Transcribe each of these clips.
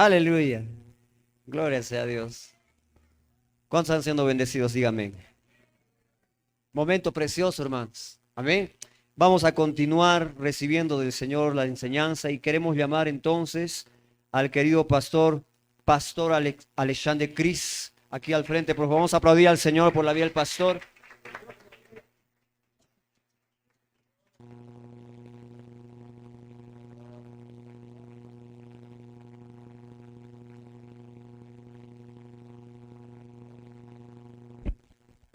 Aleluya. Gloria sea a Dios. ¿Cuántos están siendo bendecidos? Díganme. Momento precioso, hermanos. Amén. Vamos a continuar recibiendo del Señor la enseñanza y queremos llamar entonces al querido pastor Alexander Cris, aquí al frente. Por favor, vamos a aplaudir al Señor por la vida del pastor.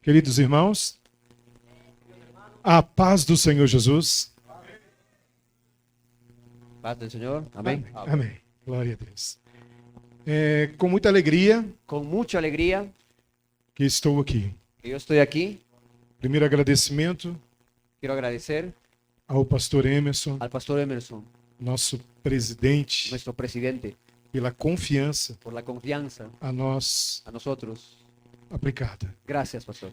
Queridos irmãos, a paz do Senhor Jesus. Paz del Señor. Amén. Amém. Glória a Deus. Com muita alegria Con mucha alegría que estou aqui. que yo estoy aquí. Primeiro agradecimento Quiero agradecer ao pastor Emerson, al pastor Emerson, nosso presidente, nuestro presidente, pela confiança por la confianza a nós a nosotros. aplicada. Gracias, pastor.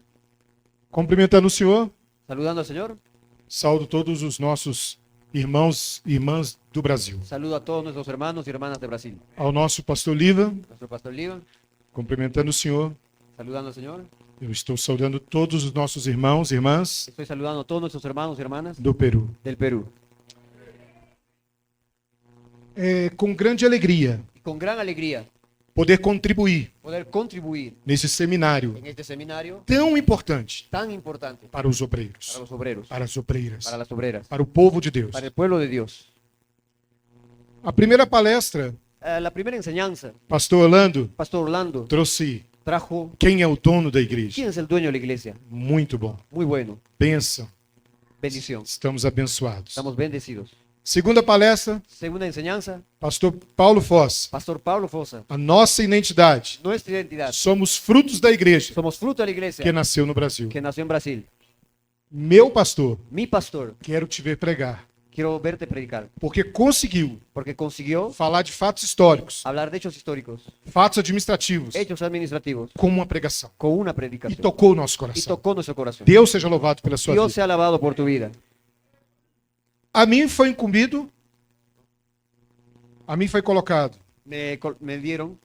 Cumprimentando o senhor, Saludando al Señor, saúdo todos os nossos irmãos e irmãs do Brasil. saludo a todos nuestros hermanos y hermanas de Brasil. Ao nosso pastor Liva, Nuestro pastor Liva, cumprimentando o senhor, saludando al Señor. eu estou saudando todos os nossos irmãos e irmãs Estoy saludando a todos nuestros hermanos y hermanas do Peru. del Perú. Com grande alegria, Y con gran alegría poder contribuir poder contribuir nesse seminário en este seminario tão importante tan importante para os para obreiros, los obreros, para as obreiras, para las obreras, para o povo de Deus. para el pueblo de Dios. A primeira palestra, La primera enseñanza, pastor Orlando Pastor Orlando trouxe trajo quem é o dono da igreja. ¿quién es el dueño de la iglesia? Muito bom. Muy bueno. Bênção. Bendición. Estamos abençoados. Estamos bendecidos. Segunda palestra, Segunda enseñanza, pastor Paulo Foss. Pastor Pablo Fosa. A nossa identidade. Nuestra identidad. Somos frutos da igreja Somos fruto de la que iglesia nasceu no Brasil. que nació en Brasil. Meu pastor, Mi pastor, quero te ver pregar, quiero verte predicar, porque conseguiu porque consiguió falar de fatos históricos, hablar de hechos históricos, fatos administrativos, hechos administrativos, como uma pregação. con una E predicación. tocou o nosso Y coração. tocó nuestro corazón. Deus seja louvado pela sua Dios vida. sea alabado por tu vida. A mim foi incumbido, a mim foi colocado, Me dieron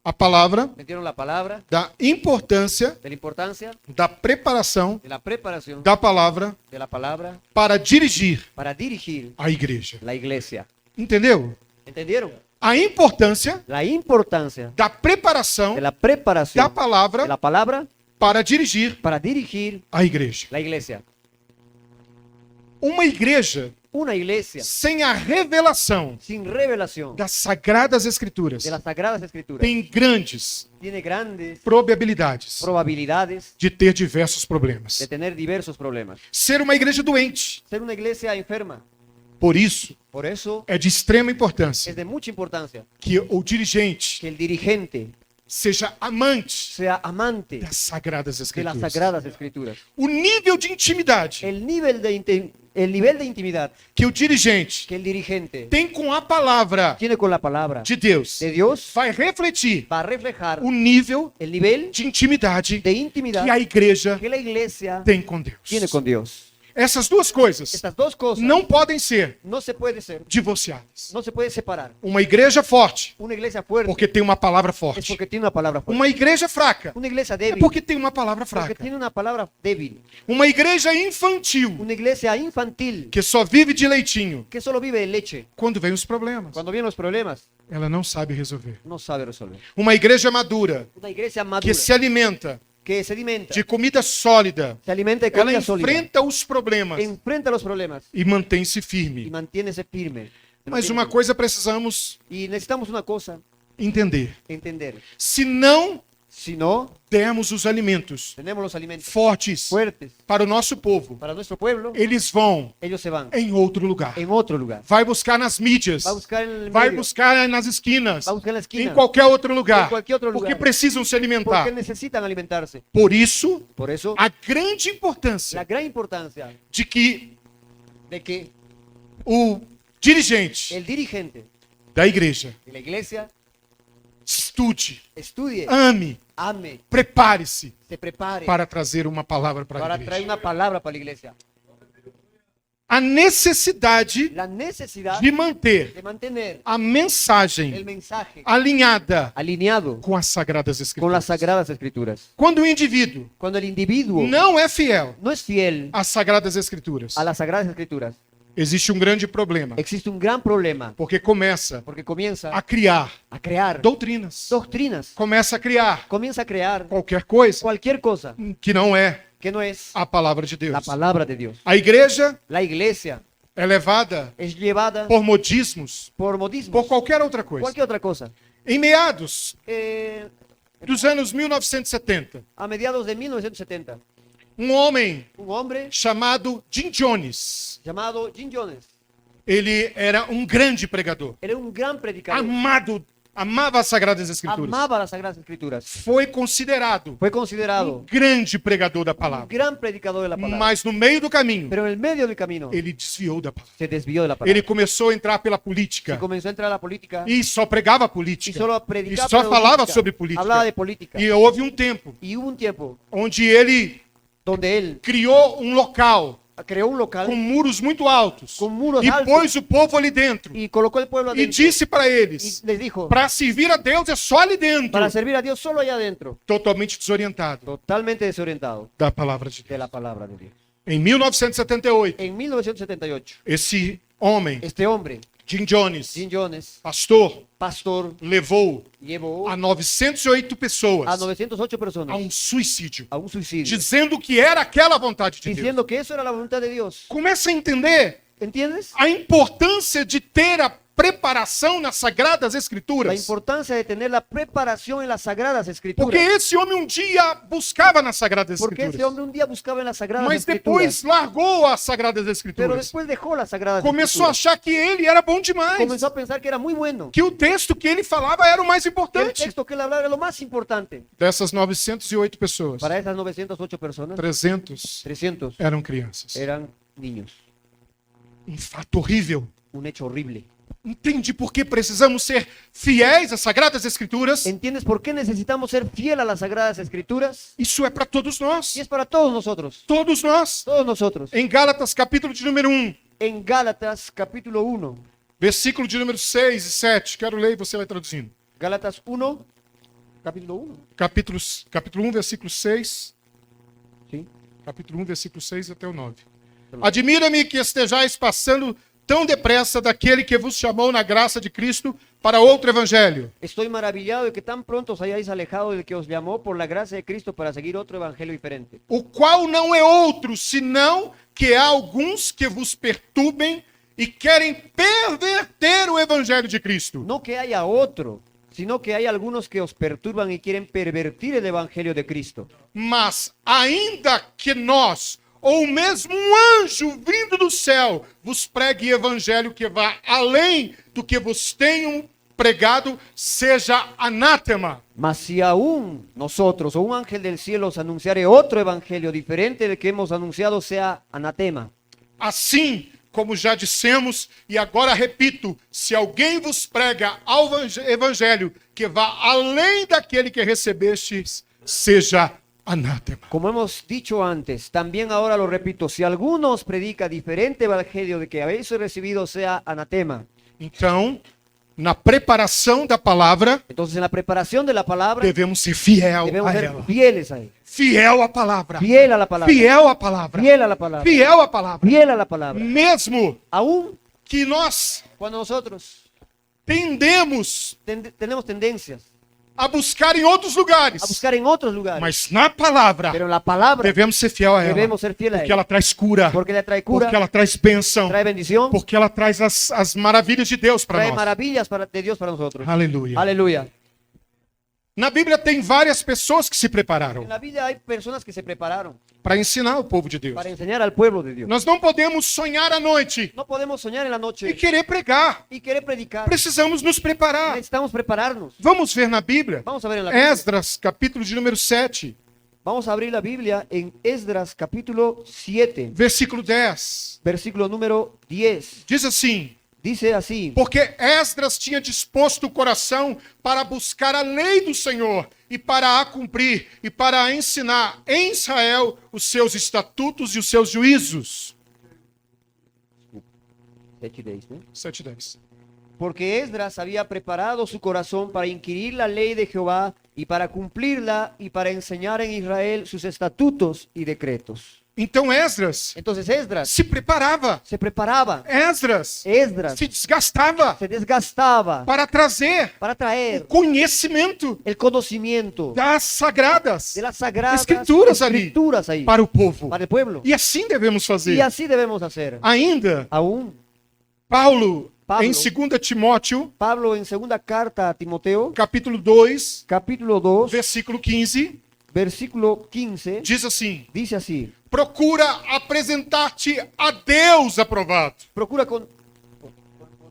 a palavra la palabra da importância de la importancia da preparação de la preparación da palavra de la palabra para dirigir para dirigir a igreja. la iglesia. Entendeu? ¿Entendieron? A importância La importancia da preparação de la preparación da palavra de la palabra para dirigir para dirigir a igreja. la iglesia. Uma igreja Una iglesia sem a revelação sin revelación das sagradas escrituras de las Sagradas Escrituras tem grandes tiene grandes probabilidades probabilidades de ter diversos problemas. de tener diversos problemas. Ser uma igreja doente, Ser una iglesia enferma. por isso, Por eso é de extrema importância es de mucha importancia que o dirigente que el dirigente seja amante sea amante das sagradas de las escrituras. Sagradas Escrituras. O nível de intimidade El nivel de intimidad que o dirigente que el dirigente tem com a palavra tiene con la palabra de Deus de Dios vai refletir va a reflejar o nível el nivel de intimidade de intimidad que a igreja que la iglesia tem com Deus. tiene con Dios. Essas duas coisas Estas dos cosas não podem ser no se puede ser, divorciadas. no se puede separar. Uma igreja forte, Una iglesia fuerte porque tem uma palavra es forte. porque tiene una palabra fuerte. Uma igreja fraca, Una iglesia é débil porque tem uma palavra porque fraca. tiene una palabra débil. Uma igreja infantil, Una iglesia infantil que só vive de leitinho, que solo vive de leche. quando vem os problemas, Cuando vienen los problemas, ela não sabe resolver. no sabe resolver. Uma igreja madura, Una iglesia madura que se alimenta que se alimenta, de comida sólida, se alimenta de ela comida sólida, enfrenta os problemas enfrenta los problemas e mantém-se y firme. mantiene-se firme. Mas uma coisa precisamos Y necesitamos una cosa, entender. entender. Se não Si no, dermos os alimentos tenemos los alimentos fortes fuertes para o nosso povo, para nuestro pueblo, eles vão ellos se van em outro lugar. en otro lugar. Vai buscar nas mídias, Va a buscar en el vai medio, buscar nas esquinas, va a buscar en la em esquina, qualquer outro lugar, em qualquer outro porque lugar. precisam se alimentar. porque necesitan alimentarse. Por isso, Por eso, a grande la importância gran importancia de que de que o dirigente el dirigente da igreja de la iglesia estude, estudie, ame, ame, prepare-se se prepare para trazer uma palavra para a para traer igreja. una palabra para la iglesia. a necessidade la necesidad de manter de mantener a el mensagem mensaje alinhada alineado com as Sagradas con Escrituras. las Sagradas Escrituras. Quando o indivíduo Cuando el individuo não é fiel no es fiel às Sagradas Escrituras, a las Sagradas Escrituras, existe um grande problema, existe un gran problema porque começa porque comienza a criar a crear doutrinas, doctrinas, começa a criar comienza a crear qualquer coisa cualquier cosa que não é que no es a palavra de la Deus. palabra de Dios. A igreja La iglesia é levada es llevada por modismos, por por modismos, qualquer outra coisa. cualquier otra cosa. Em meados Eh, dos anos 1970, a mediados de 1970, um homem un hombre chamado Jim Jones, llamado Jim Jones ele era um grande pregador, era un gran predicador, amava as Sagradas Escrituras, amaba las Sagradas Escrituras, foi considerado fue um considerado grande pregador da un palavra, gran predicador de la palabra, mas no meio do caminho, pero en el medio del camino ele desviou da palavra. se desvió de la palabra, Ele começou a entrar pela se política comenzó a entrar a la política e só pregava y política solo e predicaba só de falava política, sobre política. hablaba de política, E houve um tempo y hubo un tiempo onde ele donde él criou um local creó un local com muros muito altos com muros e altos pôs o povo ali dentro y colocó el pueblo e adentro disse para y eles: les dijo, para servir a Deus é só ali dentro. para servir a Dios solo allá adentro, Totalmente desorientado totalmente desorientado da palavra de de Deus. la palabra de Dios. Em 1978, En 1978, esse homem, este hombre, Jim Jones, Jim Jones, pastor, pastor, levou llevó a 908 a pessoas 908 a personas um suicídio, a un suicidio, dizendo que era aquela vontade de Deus. diciendo que eso era la voluntad de Dios. Começa a entender ¿Entiendes? a importância de ter a preparação nas Sagradas La Escrituras. importancia de tener la preparación en las Sagradas Porque Escrituras. esse homem um dia buscava nas Sagradas Porque ese Escrituras, hombre un día buscaba en las Sagradas mas Escrituras, depois largou as Sagradas pero Escrituras. después dejó las Sagradas Começou a Escrituras. achar que ele era bom demais, Comenzó a pensar que era muy bueno, que o texto que ele falava era o mais que el importante. texto que él hablaba era lo más importante. Dessas 908 pessoas, Para esas 908 personas, 300 300 eram crianças. eran niños. Um fato horrível. Un hecho horrible. Entende por que precisamos ser fiéis às Sagradas Escrituras? ¿Entiendes por qué necesitamos ser fiel a las Sagradas Escrituras? Isso é para todos nós. Y es para todos nosotros, Todos nós. todos nosotros. Em Gálatas, capítulo de número 1, En Gálatas capítulo 1, versículo de número 6 e 7. Quero ler e você vai traduzindo. Gálatas 1, capítulo 1, Capítulo 1, versículo 6. ¿sí? Capítulo 1, versículo 6 até o 9. Admira-me que estejais passando tão depressa daquele que vos chamou na graça de Cristo para outro evangelho, Estoy maravillado de que tan pronto os hayáis alejado del que os llamó por la gracia de Cristo para seguir otro evangelio diferente. o qual não é outro, senão que há alguns que vos perturbem e querem perverter o evangelho de Cristo. No que haya otro, sino que hay algunos que os perturban y quieren pervertir el evangelio de Cristo. Mas ainda que nós, ou mesmo um anjo vindo do céu, vos pregue evangelho que vá além do que vos tenham pregado, seja anátema. Mas si aún nosotros o un ángel del cielo os anunciare otro evangelio diferente del que hemos anunciado, sea anatema. Assim, como já dissemos, e agora repito, se alguém vos prega ao evangelho que vá além daquele que recebestes, seja anátema. Como hemos dicho antes, también ahora lo repito, si alguno os predica diferente evangelio de que habéis recibido, sea anatema. Então, na preparação da palavra, Entonces en la preparación de la palabra devemos ser fiel debemos a ser ela. fieles a él. Fiel à palavra. Fiel a la palabra. Fiel à palavra. Fiel a la palabra. Fiel à palavra. Fiel a la palabra. Mesmo Aún que nós cuando nosotros tendemos tenemos tendencias a buscar em outros lugares, a buscar en otros lugares, mas na palavra pero en la palabra devemos ser fiel a ela. debemos ser fieles a Porque ella. ela traz cura, Porque ella trae cura, porque ela traz bênção, trae bendición, porque ela traz as maravilhas de Deus para trae nós. maravillas de Dios para nosotros. Aleluia. Aleluya. Na Bíblia tem várias pessoas que se En prepararam la vida hay personas que se prepararon para ensinar o povo de Deus. para enseñar al pueblo de Dios. Nós não podemos sonhar à noite No podemos soñar en la e noche querer pregar. y querer predicar. Precisamos nos preparar. Necesitamos prepararnos. Vamos ver na Bíblia. Vamos a ver en la Biblia. Esdras, capítulo de número 7, Vamos a abrir la Biblia en Esdras capítulo 7, versículo 10. versículo número 10. Diz assim: Dice así: porque Esdras tinha disposto o coração para buscar a lei do Senhor e para a cumprir e para a ensinar em Israel os seus estatutos e os seus juízos. 7:10, ¿no? 7:10. Porque Esdras había preparado su corazón para inquirir la ley de Jehová y para cumplirla y para enseñar en Israel sus estatutos y decretos. Então Esdras Entonces Esdras se preparava. se preparaba, Esdras Esdras se desgastava se desgastaba para trazer para o traer conhecimento el conocimiento das sagradas de las sagradas Escrituras ali escrituras ahí para o povo. para el pueblo. E assim devemos Y fazer. así debemos hacer. Ainda, Aún Paulo, Pablo. em 2 Timóteo, Pablo en segunda carta a Timoteo, capítulo 2, capítulo 2, versículo 15, versículo 15, diz assim: dice así: procura apresentar-te a Deus aprovado, procura con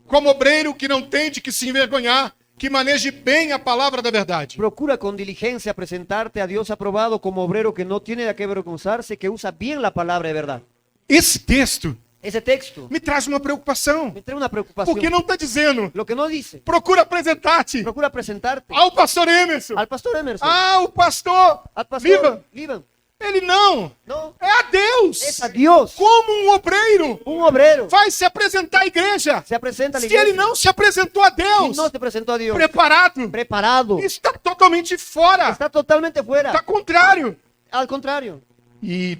como obreiro que não tem de que se envergonhar, que maneje bem a palavra da verdade. Procura con diligencia presentarte a Dios aprobado como obrero que no tiene de qué avergonzarse, que usa bien la palabra de verdad. Esse texto Ese texto me traz uma preocupação, me trae una preocupación. porque não está dizendo, Lo que no dice, procura apresentar-te procura presentarte ao pastor Emerson, al pastor Emerson, ao pastor al pastor Viva. Liban. Ele não, No, é a Deus, es a Dios. como um obreiro Un obrero vai se apresentar à igreja. se presenta a la Se ele iglesia não se apresentou a y Deus no se presentó a Dios preparado, preparado, está totalmente fora, está totalmente fuera. está contrário. Al contrario, E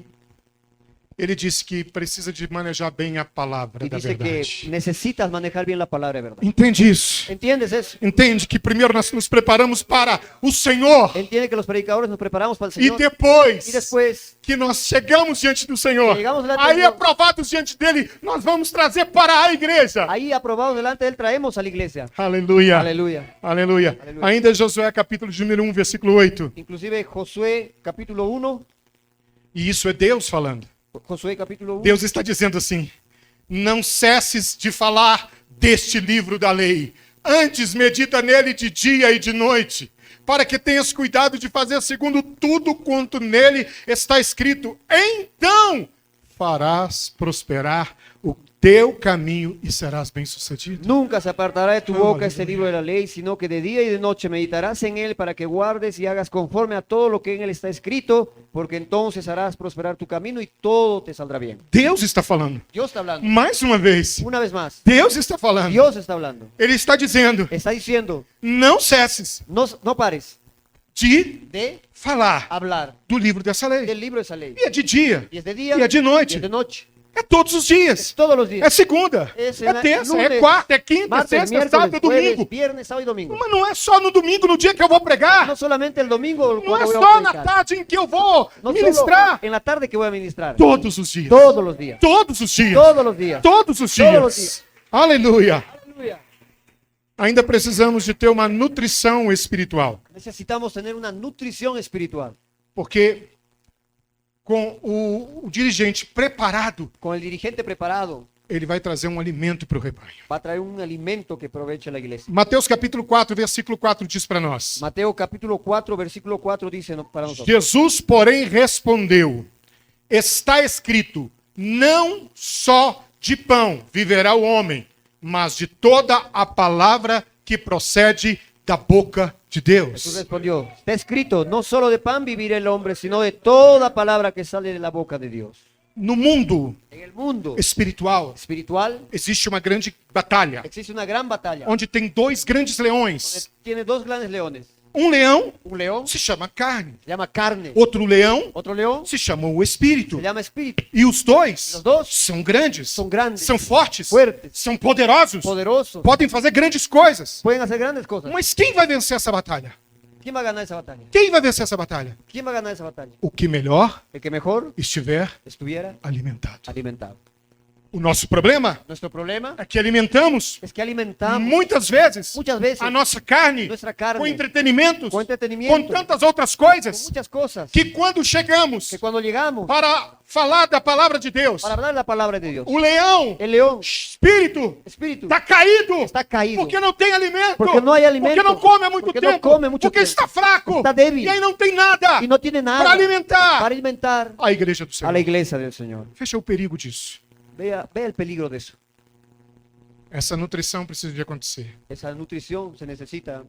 ele disse que precisa de manejar bem a palavra y da dice que verdade. necesitas manejar bien la palabra de verdad. Entende isso? ¿Entiendes eso? Entende que primeiro nós nos preparamos para o Senhor Entiende que los predicadores nos preparamos para el e Señor y depois después que nós chegamos diante do Senhor, Chegamos diante aí de Deus. aprovados diante dele, nós vamos trazer para a igreja. ahí aprobados delante de él traemos a la iglesia. Aleluia. Aleluya. Aleluia. Aleluia. Ainda Josué capítulo de número 1, versículo 8. Inclusive Josué capítulo 1, E isso é Deus falando. Josué capítulo 1, Deus está dizendo assim: não cesses de falar deste livro da lei. Antes medita nele de dia e de noite, para que tenhas cuidado de fazer segundo tudo quanto nele está escrito. Então farás prosperar o teu caminho e serás bem-sucedido. nunca se apartará de tu boca este Aleluya. libro de la ley, sino que de día y de noche meditarás en él para que guardes y hagas conforme a todo lo que en él está escrito, porque entonces harás prosperar tu camino y todo te saldrá bien. Deus está falando. Dios está hablando. Mais uma vez, Una vez más, Deus está falando. Dios está hablando. Ele está dizendo: Está diciendo, não cesses no pares de de falar hablar do livro dessa lei. del libro de esa ley. E é de dia, Y es de día e é de y noite, es de noche. é todos os dias. Todos los É días. segunda, Esse é é terça, é lunes, quarta, é quinta, é Martes, sexta, é miércoles, sábado, é jueves, domingo. viernes, sábado y domingo. Mas não é só no domingo, no dia que eu vou pregar. No solamente el domingo Não cuando é voy a só na predicar. tarde em que eu vou No ministrar. solo en la tarde que voy a ministrar. Todos os dias. Todos los días. Todos os dias. Todos los días. Todos os Todos os dias. dias. Aleluia. Aleluya. Ainda precisamos de ter uma nutrição espiritual. Necesitamos tener una nutrición espiritual. Porque com o dirigente preparado, Con el dirigente preparado ele vai trazer um alimento para o rebanho. va a traer un alimento que aproveche la iglesia. Mateus capítulo 4, versículo 4 diz para nós. Mateo capítulo 4, versículo 4 dice para nosotros. Jesus, porém, respondeu: está escrito, não só de pão viverá o homem, mas de toda a palavra que procede da boca de Jesús Deus. respondió, está escrito, no solo de pan vivirá el hombre, sino de toda palabra que sale de la boca de Dios. No mundo En el mundo espiritual, espiritual existe uma grande batalha, existe una gran batalla, onde tem dois grandes donde leões. tiene dos grandes leones. Um leão Un león se chama carne, se llama carne, outro leão otro león se chama o espírito. se llama espíritu. E os dois Os dois são grandes, Son grandes, são fortes, fuertes, são poderosos, poderosos, podem fazer grandes coisas. pueden hacer grandes cosas. Mas quem vai vencer essa batalha? ¿Quién va a ganar esa batalla? Quem vai vencer essa batalha? ¿Quién va a ganar esa batalla? O que melhor El que mejor estiver estuviera alimentado. alimentado. O nosso problema Nuestro problema é que alimentamos es que alimentamos muitas vezes muchas veces a nossa carne nuestra carne com entretenimentos, con entretenimiento, com tantas outras con coisas, muchas cosas, que quando chegamos que cuando llegamos para falar da palavra de Deus, para hablar la palabra de Dios, o leão, el león, espírito, espíritu, está caído. está caído. Porque não tem alimento. Porque não há alimento. Porque não come há muito Porque tempo. não come há muito porque tempo. está fraco. Está débil. E aí não tem nada y no tiene nada para alimentar para alimentar a igreja do a Senhor. la iglesia del Señor. Fecha o perigo disso. Vea el peligro de eso. Essa nutrição precisa de acontecer. Esa nutrición se necesita.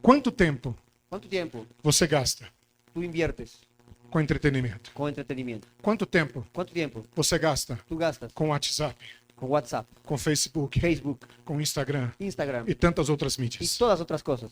Quanto tempo ¿Cuánto tiempo você gasta tú inviertes com entretenimento? con entretenimiento? Quanto tempo ¿Cuánto tiempo você gasta tú gastas com WhatsApp? con WhatsApp, com Facebook, Facebook, com Instagram Instagram e tantas outras y mídias. todas otras cosas.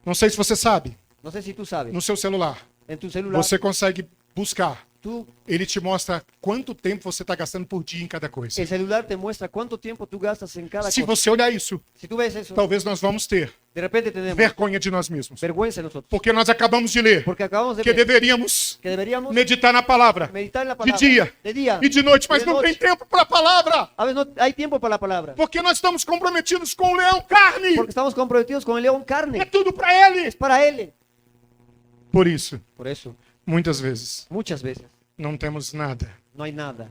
Não sei se você sabe, No sé si tú sabes, no seu celular, en tu celular, você consegue buscar. tú, Ele te mostra quanto tempo você está gastando por dia em cada coisa. el celular te muestra cuánto tiempo tú gastas en cada Se cosa. você olhar isso, Si tú ves eso, talvez nós vamos ter de repente tenemos vergonha de nós mesmos. vergüenza en nosotros. Porque nós acabamos de ler Porque acabamos de que ver deveríamos que deberíamos meditar na palavra meditar en la de palabra dia de día e de noite, mas y de não tem noche. tempo para a palavra. A veces no hay tiempo para la palabra. Porque nós estamos comprometidos com o leão carne. Porque estamos comprometidos con el león É carne. tudo para ele. Es para él. Por isso, Por eso, muitas vezes, muchas veces, não temos nada no hay nada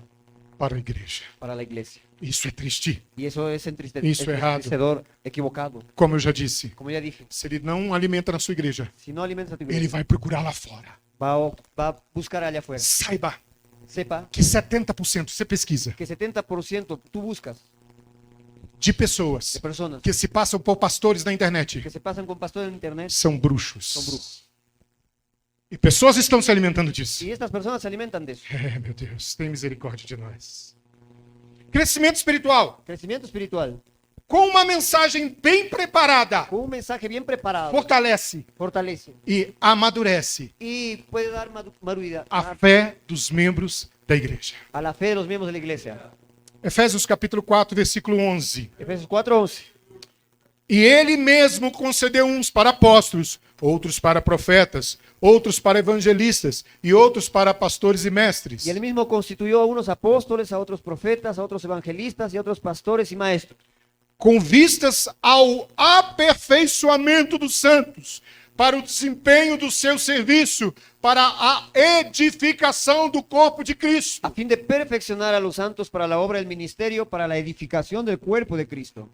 para a igreja. para la iglesia. Isso é triste. Y eso es Eso es errado. entristecedor, equivocado. Como eu já disse, Como ya dije, se ele não alimenta na sua igreja, si no alimentas a tu ele iglesia, vai procurar lá fora. va a buscar allá afuera. Saiba Sepa que 70%, você pesquisa, que 70% tú buscas de pessoas de personas que se passam por pastores na internet que se pasan con pastores en internet são bruxos. son brujos. E pessoas estão se alimentando disso. Y estas personas se alimentan de eso. É, meu Deus, tem misericórdia de nós. Crescimento espiritual. Crecimiento espiritual, Com uma mensagem bem preparada, con un mensaje bien preparado, fortalece fortalece e amadurece y puede dar madurez a fé dos membros da igreja. a la fe de los miembros de la iglesia. Efésios capítulo 4, versículo 11. Efesios 4:11. E ele mesmo concedeu uns para apóstolos, outros para profetas, outros para evangelistas e outros para pastores e mestres. Y él mismo constituyó a unos apóstoles, a otros profetas, a otros evangelistas y a otros pastores y maestros, Com vistas ao aperfeiçoamento dos santos, para o desempenho do seu serviço, para a edificação do corpo de Cristo. a fin de perfeccionar a los santos para la obra del ministerio, para la edificación del cuerpo de Cristo.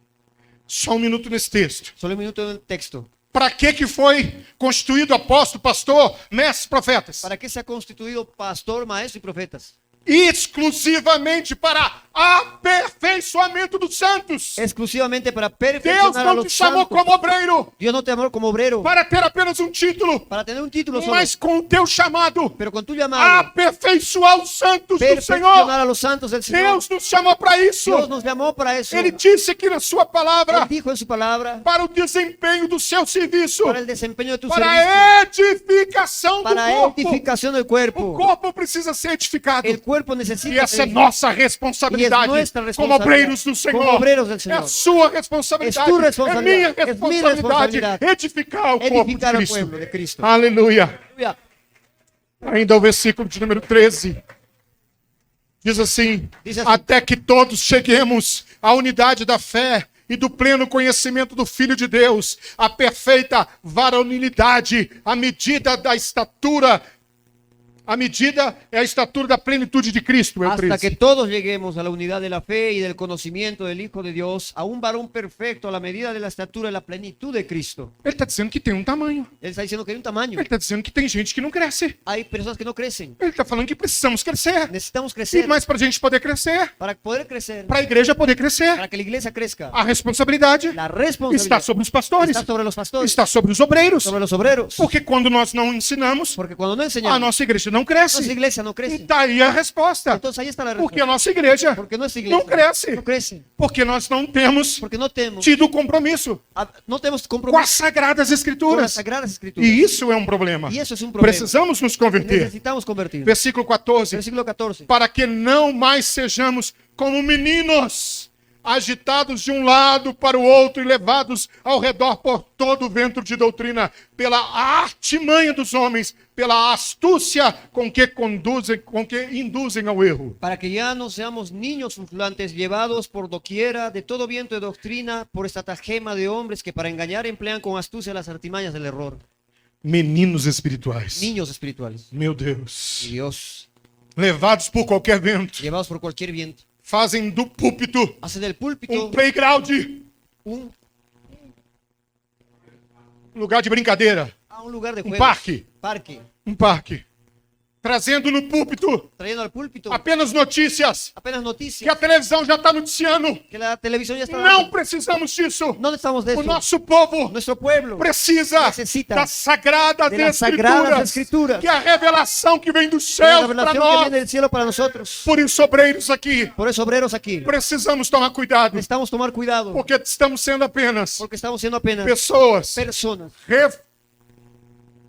Só um minuto nesse texto. Solo un minuto en el texto. Para que foi constituído apóstolo, pastor, mestres, profetas? ¿Para qué se ha constituido pastor, maestro y profetas? Exclusivamente para aperfeiçoamento dos santos. Exclusivamente para Deus perfeccionar a não te los chamou santos. como obreiro Dios no te llamó como obrero para ter apenas um título, para tener un título solo, mas com o teu chamado, pero con tu llamado, aperfeiçoar os santos do Senhor. perfeccionar a los santos del Señor. Deus nos chamou para isso. Dios nos llamó para eso. Ele disse aqui na sua Él palavra, dijo en su palabra, para o desempenho do seu serviço, para el desempeño de tu para servicio, a edificação do para la corpo. edificación del O cuerpo. corpo precisa ser edificado. El cuerpo E necesita essa é ser nossa Y es responsabilidade nuestra como responsabilidad obreiros do Senhor. como obreros del É Señor. a sua responsabilidade. Es tu É responsabilidad. minha Es mi responsabilidade. responsabilidad. Edificar o corpo de edificar al Cristo. pueblo de Cristo. Aleluia. Aleluya. Ainda o versículo de número 13. Diz assim: Diz assim: até que todos cheguemos à unidade da fé e do pleno conhecimento do Filho de Deus, a perfeita varonilidade, a medida da estatura. A medida é a estatura da plenitude de Cristo, é o Hasta 13. que todos lleguemos a la unidad de la fe y del conocimiento del Hijo de Dios, a un varón perfecto a la medida de la estatura y la plenitud de Cristo. Ele está dizendo que tem um tamanho. Él está diciendo que hay un tamaño. Ele está dizendo que tem gente que não cresce. Hay personas que no crecen. Ele está falando que precisamos crescer. Necesitamos E crecer. mais para a gente poder crescer, Para poder crecer, para a igreja poder crescer, para que la iglesia crezca, a responsabilidade la está responsabilidad sobre os pastores, está sobre los pastores, está sobre os obreiros. sobre los obreros. Porque quando nós não ensinamos, Porque cuando no a enseñamos, nossa igreja não nuestra cresce. iglesia no E crece. daí a resposta. Entonces ahí está la Porque a respuesta. nossa igreja Porque nuestra iglesia não cresce. no crece. Porque nós não temos Porque no tenemos, tido compromisso no tenemos com as compromiso Sagradas con las Escrituras. Sagradas Escrituras. E isso é um problema. Y eso es un problema. Precisamos nos converter. Necesitamos convertir. Versículo 14. Versículo 14. Para que não mais sejamos como meninos, agitados de um lado para o outro e levados ao redor por todo o vento de doutrina, pela artimanha dos homens, pela astúcia com que induzem ao erro. Para que ya no seamos niños fluctuantes llevados por doquiera de todo viento de doctrina, por estratagema de hombres que para engañar emplean con astucia las artimañas del error. Meninos espirituais. Niños espirituales. Meu Deus. Dios, Levados por qualquer vento. llevados por cualquier viento. Fazem do púlpito Hacen del púlpito playground, un lugar de brincadeira, lugar de um juegos. parque. Parque. Um parque. trazendo no púlpito trayendo al púlpito apenas notícias, apenas que noticias, a televisão já está noticiando. que la televisión ya está Não dando. precisamos disso. No necesitamos de O eso. nosso povo Nuestro pueblo precisa necesita das sagradas de las sagradas escrituras, que é a revelação que vem dos la céus para revelación que nós. viene del cielo para nosotros. Por isso, obreiros aqui, Por eso, obreros aquí, precisamos tomar cuidado, necesitamos tomar cuidado, porque estamos sendo apenas porque estamos siendo apenas pessoas personas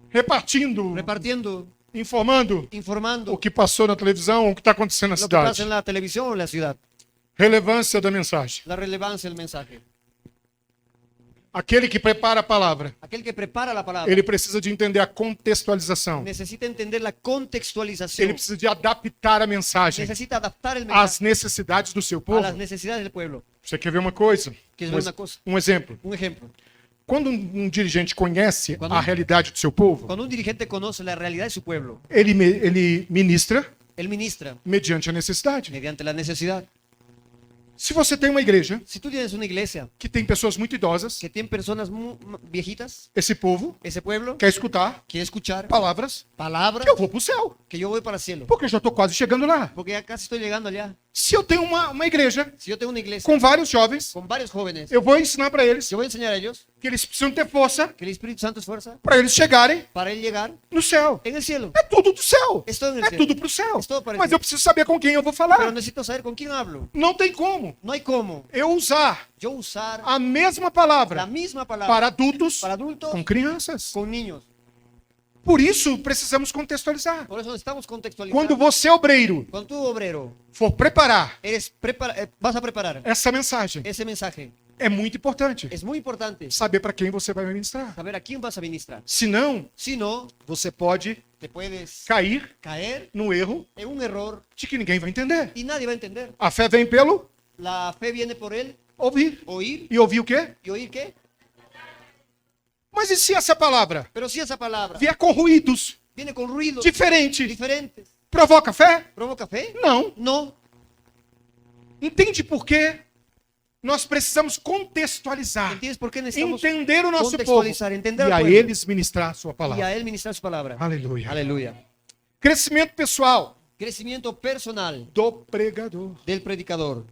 repartindo, repartiendo, informando o informando que passou na televisão, o que está acontecendo na lo que pasa cidade. en la televisión o en la ciudad, Relevância da mensagem. la relevancia del mensaje. Aquele que prepara a palavra, Aquel que prepara la palabra ele precisa de entender a contextualização. necesita entender la Ele contextualización, precisa de adaptar a mensagem necesita adaptar el às mensaje necessidades do seu a povo. las necesidades del pueblo. Você quer ver uma coisa? ¿Quieres ver una cosa? Um exemplo. Un ejemplo, Quando um dirigente conhece Quando- a realidade do seu povo, cuando un dirigente conoce la realidad de su pueblo, ele ministra él ministra mediante a necessidade. mediante la necesidad. Se você tem uma igreja Si tú tienes una iglesia que tem pessoas muito idosas, que tiene personas viejitas, esse povo ese pueblo quer escutar quiere escuchar palavras palabras que eu vou para o céu, que yo voy para el cielo, porque eu já estou quase chegando lá. porque ya casi estoy llegando allá. Se eu tenho uma igreja Si yo tengo una iglesia com vários jovens, con varios jóvenes, eu vou ensinar para eles yo voy a enseñar a ellos que eles precisam ter força que el Espíritu Santo es fuerza para eles chegarem para él llegar no céu. en el cielo. É tudo do céu. Es todo en el É cielo. tudo pro céu. Es todo para el Mas cielo. eu preciso saber com quem eu vou Pero falar. necesito saber con quién hablo. Não tem como No hay cómo eu usar yo usar a mesma la palavra misma palabra para adultos para adultos com crianças. con niños. Por isso, precisamos contextualizar. Por eso necesitamos contextualizar. Quando você, obreiro, Cuando tú, obrero, for preparar vas a preparar essa mensagem, ese mensaje, é muito importante es muy importante saber para quem você vai ministrar. saber a quién vas a ministrar. Senão, Si no, você pode te puedes cair caer no erro en un error de que ninguém vai entender. y nadie va a entender. A fé vem pelo La fe viene por él, ouvir. oír, E ouvir o quê? ¿y oír qué? Mas e se essa palavra Pero si esa palabra vier com ruídos viene con ruidos diferentes, diferentes, provoca fé? ¿provoca fe? Não. No. Entende por quê? Nós precisamos contextualizar, ¿Entiendes por qué necesitamos entender o nosso povo contextualizar, entender e al a pueblo eles ministrar a sua y palavra. a él ministrar su palabra? Aleluia. Aleluya. Crescimento pessoal Crecimiento personal do pregador. del predicador.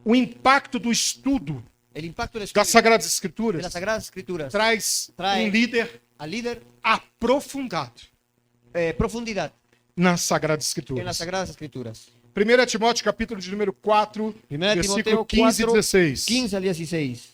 O impacto do estudo El impacto del das estudio Sagradas de las Escrituras Sagradas Escrituras traz Trae- um líder al líder aprofundado profundidad nas Sagradas en las Escrituras. Sagradas Escrituras. 1 Timóteo, capítulo de número 4, 1 versículo Timoteo 15 e 4, 16. 15 al 16.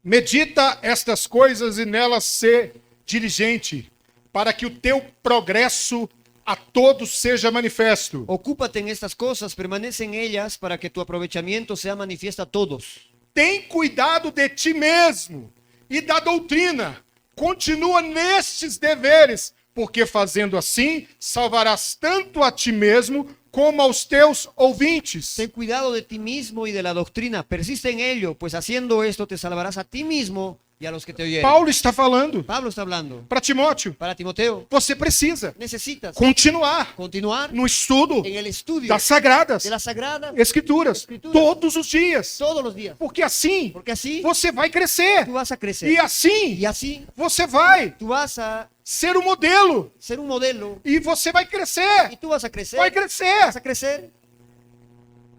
Medita estas coisas e nelas ser diligente, para que o teu progresso a todos seja manifesto. Ocúpate en estas cosas, permanece en ellas para que tu aprovechamiento sea manifiesto a todos. Tem cuidado de ti mesmo e da doutrina. Continua nestes deveres, porque fazendo assim, salvarás tanto a ti mesmo como aos teus ouvintes. Ten cuidado de ti mismo y de la doctrina. Persiste en ello, pues haciendo esto te salvarás a ti mismo y a los que te oyeren. Paulo está falando Pablo está hablando para Timóteo. para Timoteo. Você precisa Necesitas continuar continuar no estudo en el estudio das Sagradas de las Sagradas Escrituras todos os dias. todos los días. Porque assim Porque así você vai crescer. tú vas a crecer. E assim Y así você vai tú vas a ser um modelo. ser un modelo. E você vai crescer. Y tú vas a crecer. Vai Vas crescer a crecer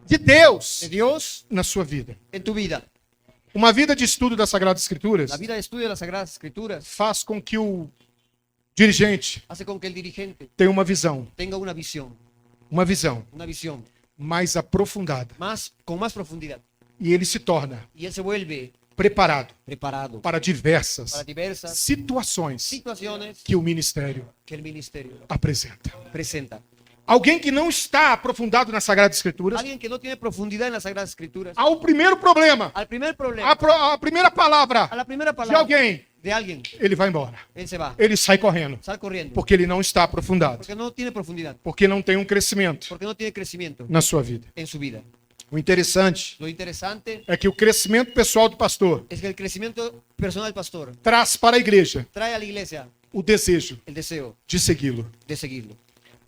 de Deus de Dios na sua vida. en tu vida. Uma vida de estudo das Sagradas Escrituras La vida de estudio de las Sagradas Escrituras faz com que o dirigente hace con que el dirigente tenha uma visão tenga una visión mais aprofundada. con más profundidad. E ele se torna Y él se vuelve preparado preparado para diversas para diversas situações situaciones que o ministério que el ministerio apresenta. presenta. Alguém que não está aprofundado nas Sagradas Escrituras, Alguien que no tiene profundidad en las Sagradas Escrituras, ao primeiro problema, al primer problema, a primeira palavra a la primera de palabra alguém, de alguien, ele vai embora. él se va, Ele sai correndo, sale corriendo, porque ele não está aprofundado, porque no tiene profundidad, porque não tem um crescimento porque no tiene crecimiento na sua vida. en su vida. O interessante Lo interesante é que o crescimento pessoal do pastor es que el crecimiento personal del pastor traz para a igreja trae a la iglesia o desejo el deseo de segui-lo. de seguirlo.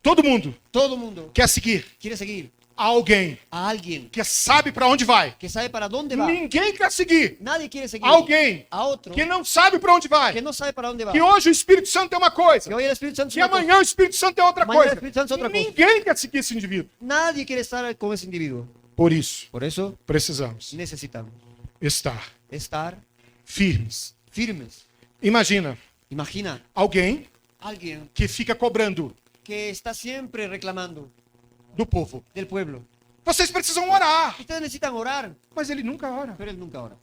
Todo mundo Todo el mundo quer seguir quiere seguir alguém a alguien que sabe para onde vai. que sabe para dónde va. Ninguém quer seguir Nadie quiere seguir alguém a otro que não sabe para onde vai. que no sabe para dónde va. Que hoje o Espírito Santo é uma coisa, Que hoy el Espíritu Santo es que una cosa. amanhã o Espírito Santo é outra Amanhã o coisa. Espírito Santo é outra coisa. Ninguém quer seguir esse indivíduo. Nadie quiere estar con ese individuo. Por isso, Por eso precisamos necesitamos estar estar firmes. firmes. Imagina Imagina alguém alguien que fica cobrando que está siempre reclamando do povo. del pueblo. Vocês precisam orar, Ustedes necesitan orar, mas ele nunca ora. pero él nunca ora.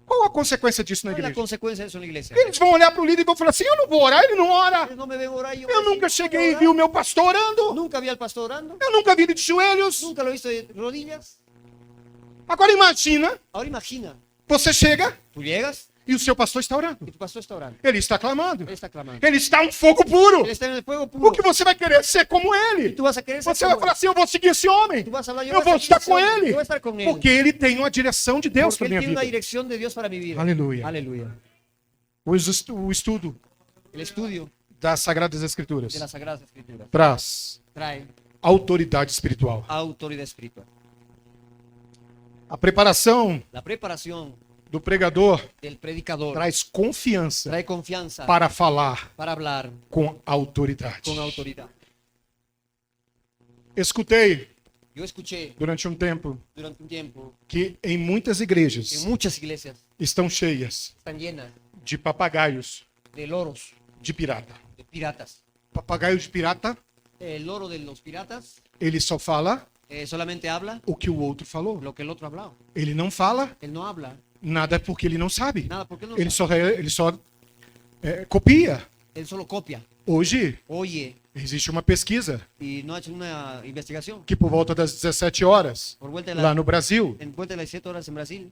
Qual a consequência disso na ¿Cuál es la igreja? consecuencia de eso en la iglesia? Eles vão olhar para o líder e vão falar assim: eu não vou orar, ele não ora. Ellos no me ven orar y yo Eu voy a nunca decir, cheguei e "¿No vi voy a o meu pastor orando. orar?". Nunca vi al pastor orando. Eu nunca vi ele de joelhos. Nunca lo he visto de rodillas. Agora imagina, Ahora imagina, você chega tú llegas e o seu pastor está orando. y tu pastor está orando. Ele está clamando. Él está clamando. Ele está um fogo puro. Él está en el fuego O puro. que você vai querer ser como Y ele? tú vas a querer ser Você vai como falar él. assim: eu vou seguir esse homem. Tú vas a hablar, Eu vou seguir estar ese com hombre, ele. yo voy a estar con él. Porque ele tem uma direção de Deus Porque para él minha tiene una vida. dirección de Dios para mi vida. Aleluya. Aleluya. O estudo El estudio das Sagradas Escrituras de las Sagradas Escrituras traz trae autoridade espiritual. autoridad espiritual. A preparação La preparación do pregador del predicador traz confiança trae confianza para falar para hablar com autoridade. con autoridad. Escutei Yo escuché durante um tempo durante un tiempo que em muitas que igrejas muchas iglesias estão cheias están llenas de papagaios de loros, de pirata. de piratas. Papagaio de pirata, El loro de los piratas ele só fala solamente habla o que o outro falou. lo que el otro ha hablado. Ele não fala Él no habla nada porque ele não sabe. nada porque él no Ele sabe. só copia. Él solo copia, Hoje oye existe uma pesquisa y no ha hecho una investigación. que por volta das 17 horas, Por vuelta de lá no Brasil, en vuelta de las 7 horas en Brasil,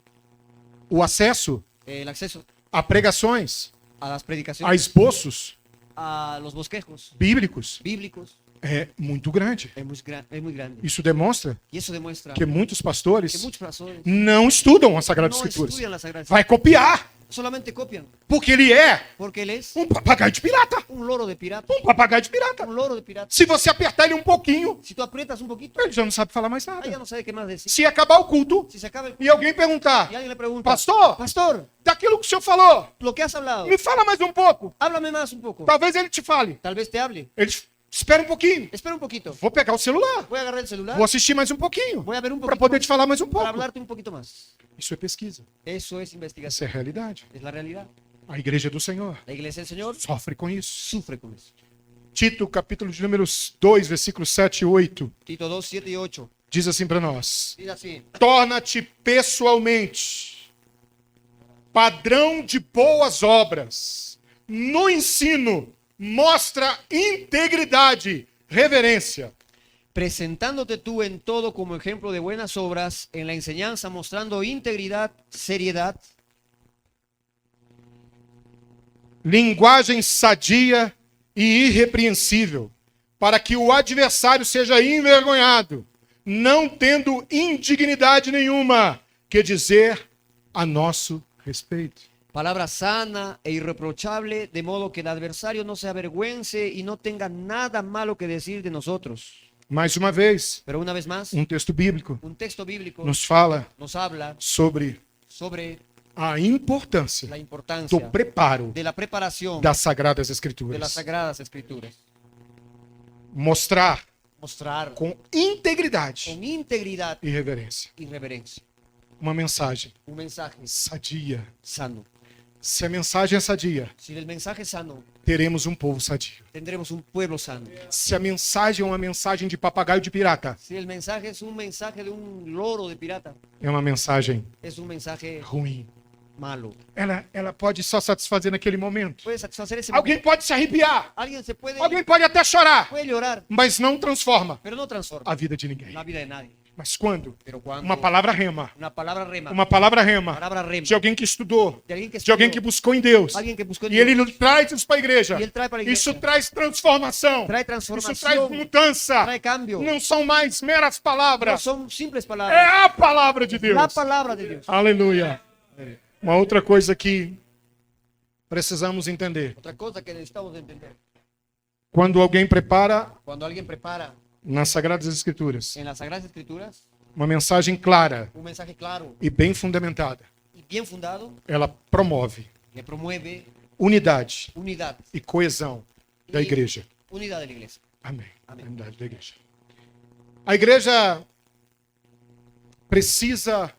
o acesso el acceso a pregações, a las a predicaciones, esboços a los bosquejos bíblicos bíblicos é muito grande. es muy grande. Isso demonstra Y eso demuestra que muitos que pastores muchos pastores não estudam as Sagradas no Escrituras. estudian las Sagradas Vai copiar, solamente copian, porque ele é porque él es um papagaio de pirata. un loro de pirata, Um papagaio de pirata. un loro de pirata. Se você apertar ele um pouquinho, Si tú aprietas un poquito, ele já não sabe falar mais ya nada. no sabe qué más decir. Se acabar o culto Si se acaba el e alguém perguntar: y alguien le pregunta, Pastor, pastor, daquilo que o senhor falou, lo que has hablado, me fala mais um pouco. háblame más un poco. Talvez ele te fale. Tal vez te hable. Ele espera um pouquinho. Espera un poquito. Vou pegar o celular. Voy a agarrar el celular. Vou assistir mais um pouquinho. Voy a ver un Para poquito poder más, te falar mais um para pouco. hablarte un poquito más. Isso é pesquisa. Eso es Essa investigación. é a realidade. Es la realidad. A igreja do Senhor La iglesia del Señor sofre com isso. sufre con eso. Tito, capítulo de número 2, versículos 7 e 8, Tito 2, 7 y 8. diz assim para nós: Dice así. torna-te pessoalmente padrão de boas obras. No ensino, mostra integridade, reverência. Presentándote tú en todo como ejemplo de buenas obras, en la enseñanza mostrando integridad, seriedad, Linguagem sadia e irrepreensível, para que o adversário seja envergonhado, não tendo indignidade nenhuma que dizer a nosso respeito. palabra sana e irreprochable, de modo que el adversario no se avergüence y no tenga nada malo que decir de nosotros. Mais uma vez, Pero una vez más, texto bíblico un texto bíblico nos fala nos habla sobre sobre a importância la do importancia preparo de la preparación das Sagradas de las Escrituras. Sagradas Escrituras. Mostrar Mostrar com integridade con integridad e reverência y reverencia uma mensagem un mensaje sadia. sano. Se a mensagem é sadia, Si el mensaje es sano, teremos um povo sadio. tendremos un pueblo sano. Se a mensagem é uma mensagem de papagaio de pirata, Si el mensaje es un mensaje de un loro de pirata, é uma mensagem es un mensaje ruim. malo. Ela pode só satisfazer naquele momento. Puede satisfacer ese Alguém pode se arrepiar, Alguien se alguém pode até chorar, puede llorar, mas não transforma pero no transforma a vida de ninguém. la vida de nadie. Mas quando Pero cuando uma palavra rema, una palabra rema, palabra rema de alguém que estudou, alguien que de alguém estudió, que buscou em Deus, alguien que buscó en e Dios, ele traz isso para a igreja, y él trae para la isso iglesia, traz transformação, trae isso traz transformación, mudança. trae cambio. Não são mais meras No palavras, son simples é palabras, a palavra de Deus. la palabra de Dios. Aleluia. Uma outra coisa que precisamos entender: Otra cosa que necesitamos entender, quando alguém prepara cuando alguien prepara nas Sagradas Escrituras, en las Sagradas Escrituras, uma mensagem clara un mensaje claro e bem fundamentada, y bien fundado, ela promove que promueve unidade unidad. e coesão da igreja. Unidad de la iglesia. Amém. Amém. Unidade da igreja. A igreja precisa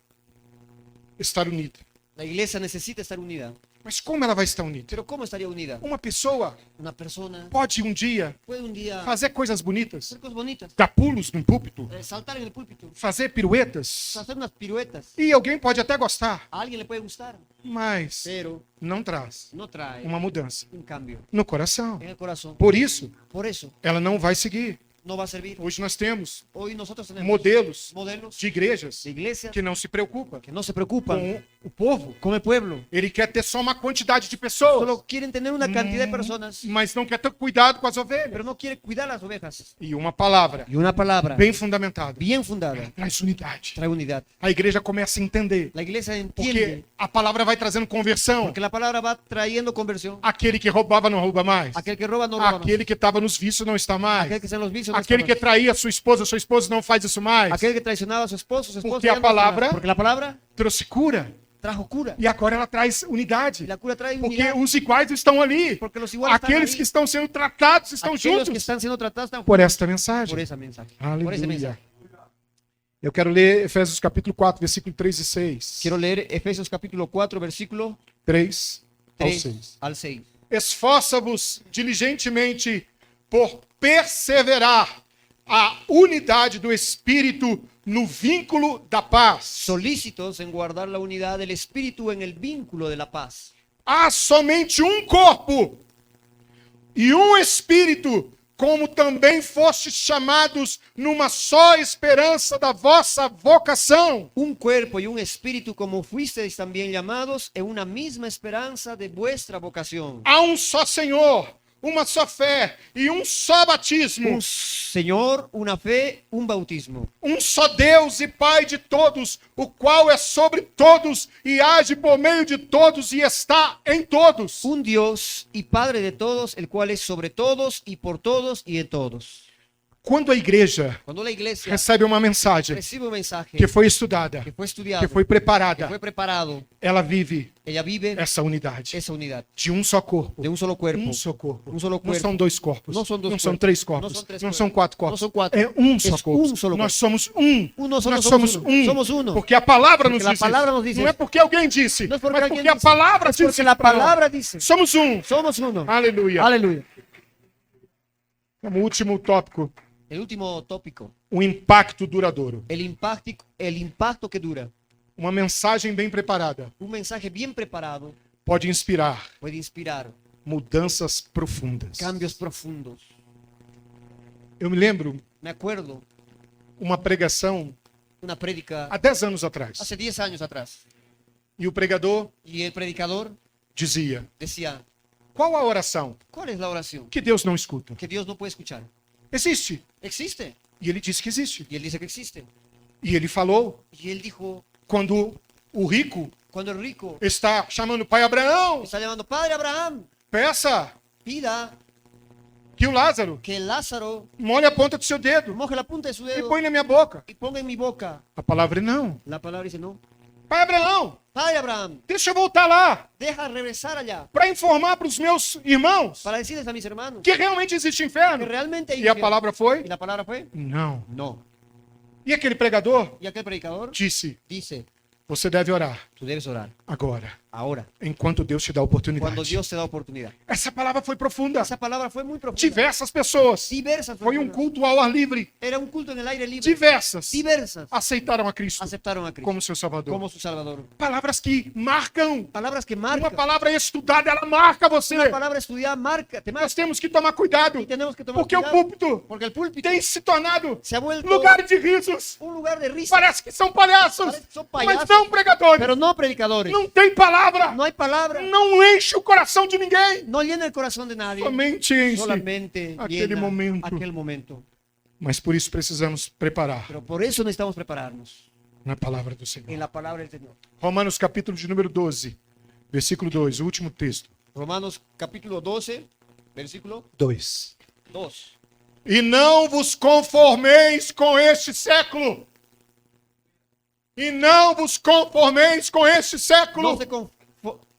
estar unida. La iglesia necesita estar unida. Mas como ela vai estar unida? Pero ¿cómo estaría unida? Uma pessoa Una persona pode um dia puede un día fazer coisas bonitas, hacer cosas bonitas, dar pulos num púlpito, saltar en el púlpito, fazer piruetas, hacer unas piruetas. e alguém pode até gostar, A alguien le puede gustar, mas pero não traz no trae uma mudança un cambio no coração. en el corazón. Por isso, Por eso ela não vai seguir. no va a servir. Hoje nós temos Hoy nosotros tenemos modelos modelos de igrejas de iglesias que não se preocupam que no se preocupan com o povo. con el pueblo. Ele quer ter só uma quantidade de pessoas, Solo quieren tener una cantidad de personas, mas não quer ter cuidado com as ovelhas. pero no quieren cuidar las ovejas. E uma palavra Y una palabra bem fundamentada bien fundada traz unidade. trae unidad. A igreja começa a entender, La iglesia porque entiende, a palavra vai trazendo conversão. porque la palabra va trayendo conversión. Aquele que roubava não rouba mais. Aquel que roba no roba más. Aquele que estava nos vícios não está mais. Aquel que está en los vicios no está Aquele que más. traía sua esposa não faz isso mais. Aquel que traicionaba a su esposa Porque ya a no hace palavra- más. Porque la palabra Trouxe cura. trajo cura. E agora ela traz Y unidade. la cura trae Porque unidad. os iguais estão ali. Porque los iguales están Aqueles ahí. que estão sendo tratados estão Aquellos que juntos están siendo tratados están por juntos esta mensagem. por ese mensaje. Por ese Aleluia. mensaje. Eu quero ler Efésios capítulo 4, versículo 3 e 6. Quiero leer Efesios capítulo 4, versículo 3 ao 3 6. al 6. Esforça-vos diligentemente por perseverar a unidade do Espírito no vínculo da paz. Solícitos en guardar la unidad del espíritu en el vínculo de la paz. Há somente um corpo e um Espírito, como também fostes chamados numa só esperança da vossa vocação. Un cuerpo y un espíritu como fuisteis también llamados en una misma esperanza de vuestra vocación. Há um só Senhor, uma só fé e um só batismo. Un Señor, una fe, un bautismo. Um só Deus e Pai de todos, o qual é sobre todos e age por meio de todos e está em todos. Un Dios y Padre de todos, el cual es sobre todos y por todos y en todos. Quando a igreja Cuando la iglesia recebe uma mensagem recibe un mensaje que foi estudada, que fue estudiado, que foi que preparada, fue preparado, ela vive ella vive essa unidade esa unidad de um só corpo. de un solo cuerpo. Um só corpo. Um só Não corpo. são dois corpos. Não são dois Não são corpos. três Não corpos. são três Não corpos. são quatro Não corpos. são quatro. É um só Es corpo. um solo Nós corpo. somos um. Nosotros Nós somos um. Somos uno. Porque a palavra nos Porque la diz palabra isso. nos diz Não é isso. porque alguém disse, No es porque mas alguien porque a dice. palavra Es diz porque isso la para nós. palabra dice. Somos um. Somos uno. Aleluia. Aleluya. Como último tópico, El último tópico. o impacto duradouro. El impacto que dura. Uma mensagem bem preparada Un mensaje bien preparado pode inspirar puede inspirar mudanças profundas. cambios profundos. Eu me lembro Me acuerdo uma pregação una prédica há 10 anos atrás. hace 10 años atrás. E o pregador Y el predicador dizia: decía, qual a oração ¿cuál es la oración que Deus não escuta? que Dios no puede escuchar? Existe. Existe. E ele disse que existe. Y él dice que existe. E ele falou Y él dijo, quando o rico cuando el rico está chamando o pai Abraão, está llamando, Padre Abraham, peça pida que o Lázaro que Lázaro molhe a ponta do seu dedo moje la punta de su e dedo põe na minha boca. y ponga en mi boca. A palavra é não. La palabra dice, no. Pai Abraão, Padre Abraham, deixa eu voltar lá deja regresar allá para informar para os meus irmãos para decirles a mis hermanos que realmente existe que inferno. realmente hay E a infierno. palavra Y foi? la palabra fue, Não. no. E aquele pregador Y aquel predicador disse: dice, você deve orar tú debes orar agora, ahora, enquanto Deus te dá a oportunidade. cuando Dios te da oportunidad. Essa palavra foi profunda. Esa palabra fue muy profunda. Diversas pessoas. Diversas Foi um personas. culto ao ar livre. Era un culto en el aire libre. Diversas Diversas aceitaram a Cristo aceptaron a Cristo como seu Salvador. como su Salvador. Palavras que marcam. Palabras que Uma marcan. palavra estudada, ela marca você. Una palabra estudiada marca, te Nós marca. temos que tomar cuidado, Y tenemos que tomar porque o cuidado. púlpito Porque el púlpito tem se tornado se ha vuelto lugar de risos. un lugar de risa. Parece que são palhaços, Parece que são mas palhaços. não pregadores. Pero no predicadores. Não tem palavra, No hay palabra. não enche o coração de ninguém. No llena el corazón de nadie. Somente enche. Solamente aquele llena momento. aquel momento. Mas por isso precisamos preparar Pero por eso necesitamos prepararnos na palavra do en Senhor. la palabra del Señor. Romanos capítulo de número 12, versículo 2, o último texto. Romanos capítulo 12, versículo 2. 2. E não vos conformeis com este século. E não vos conformeis com este século.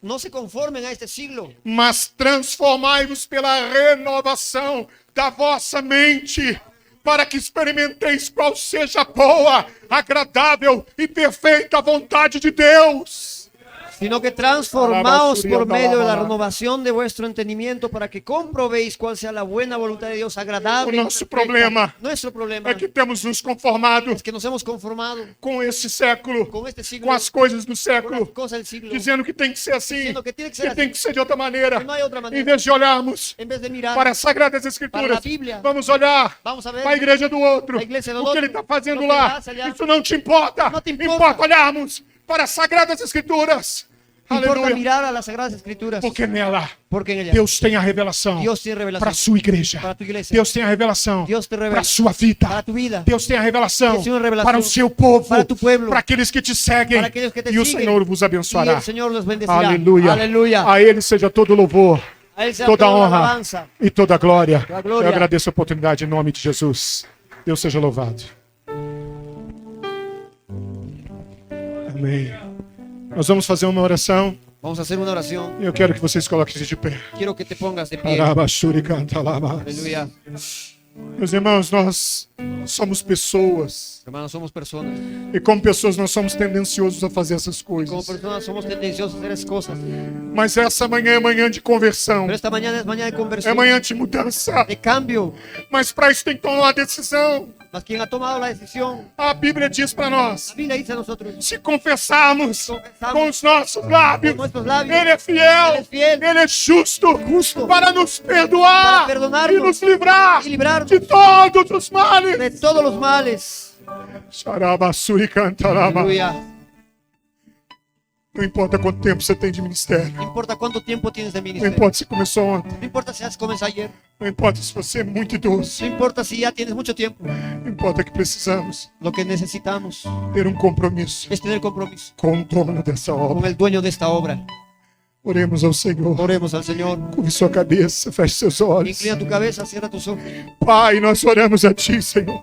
No se conformen a este siglo, Mas transformai-vos pela renovação da vossa mente, para que experimenteis qual seja a boa, agradável e perfeita vontade de Deus. sino que transformaos por medio de la renovación de vuestro entendimiento para que comprobéis cuál sea la buena voluntad de Dios agradable. O nosso problema Nuestro problema é que temos nos conformado es que nos hemos conformado com este século, con este siglo, com as coisas do con século, las cosas del siglo, dizendo que tem que ser assim, diciendo que tiene que ser que tem así, que ser de outra maneira. que no hay otra Em manera. vez de olharmos En vez de mirar para as Sagradas para Escrituras, a Bíblia, vamos olhar vamos a ver para a igreja do outro, a igreja do o que ele outro, está fazendo o que ele lá. faz allá. Isso não te importa. Não te importa. Importa olharmos para as Sagradas Escrituras. importa Aleluia. mirar a las Sagradas Escrituras, Porque nela porque en ella Deus tem a revelação Dios tiene para a revelación sua igreja. para tu iglesia, Deus tem a revelação Dios te para revela a sua vida. para tu vida, Deus tem a revelação Deus tem uma revelação para o seu povo, para tu pueblo, para aqueles que te seguem. para aquellos que te E o siguen, Senhor vos y abençoará. el Señor los bendecirá. Aleluia. Aleluya. A Ele seja todo louvor, A él sea toda toda la honra alabanza. e toda glória. Toda glória. Eu agradeço a oportunidade em nome de Jesus. Deus seja louvado. Amém. Nós vamos fazer uma oração. Vamos a hacer una oración. E eu quero que vocês coloquem-se de pé. Quiero que te pongas de pie. Arabashuri canta lá. Aleluya. Meus irmãos, nós somos pessoas. Hermanos, somos personas. E como pessoas nós somos tendenciosos a fazer essas Como coisas. personas somos tendenciosos a hacer esas cosas. Mas essa manhã é manhã de conversão. Pero esta mañana es mañana de É conversión, manhã de mudança. de cambio. Mas para isso tem que tomar uma decisão. Mas quien ha tomado la decisión, A Bíblia diz para nós: la Biblia dice a nosotros, se confessarmos confessarmos com os nossos lábios, con nuestros labios, Ele é fiel, Ele é fiel, Ele é justo, justo, para nos perdoar para perdonarnos e nos livrar y librarnos de todos os males. de todos los males. Xarabassuri cantaraba. Aleluya. Não importa quanto tempo você tem de ministério. No importa cuánto tiempo tienes de Não ministerio. importa se começou ontem. No importa si has comenzado ayer. Não importa se você é muito idoso. No importa si ya tienes mucho tiempo. Não importa que precisamos Lo que necesitamos ter um compromisso es tener compromiso com o dono dessa con obra. el dueño de esta obra. Oremos ao Senhor. Oremos al Señor. Curve sua cabeça, feche seus olhos. Inclina tu cabeza, cierra tus ojos. Pai, nós oramos a Ti, Senhor.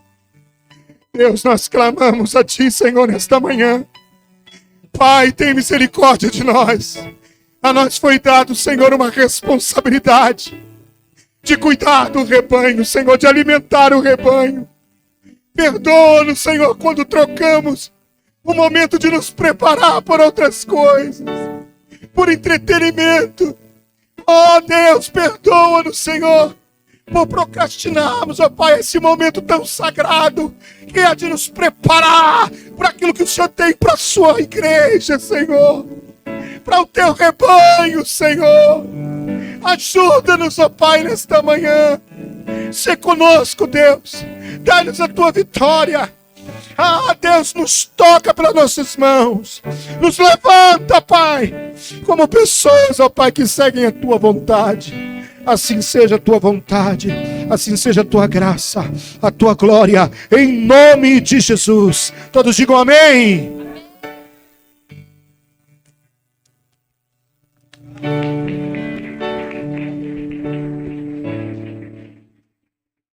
Deus, nós clamamos a Ti, Senhor, nesta manhã. Pai, tem misericórdia de nós. A nós foi dado, Senhor, uma responsabilidade de cuidar do rebanho, Senhor, de alimentar o rebanho. Perdoa-nos, Senhor, quando trocamos o momento de nos preparar por outras coisas, por entretenimento. Oh, Deus, perdoa-nos, Senhor, por procrastinarmos, ó Pai, esse momento tão sagrado, que é de nos preparar para aquilo que o Senhor tem para a sua igreja, Senhor, para o teu rebanho, Senhor. Ajuda-nos, ó Pai, nesta manhã. Sê conosco, Deus. Dá-nos a tua vitória. Ah, Deus, nos toca pelas nossas mãos. Nos levanta, Pai, como pessoas, ó Pai, que seguem a tua vontade. Assim seja a tua vontade, assim seja a tua graça, a tua glória, em nome de Jesus. Todos digam amém.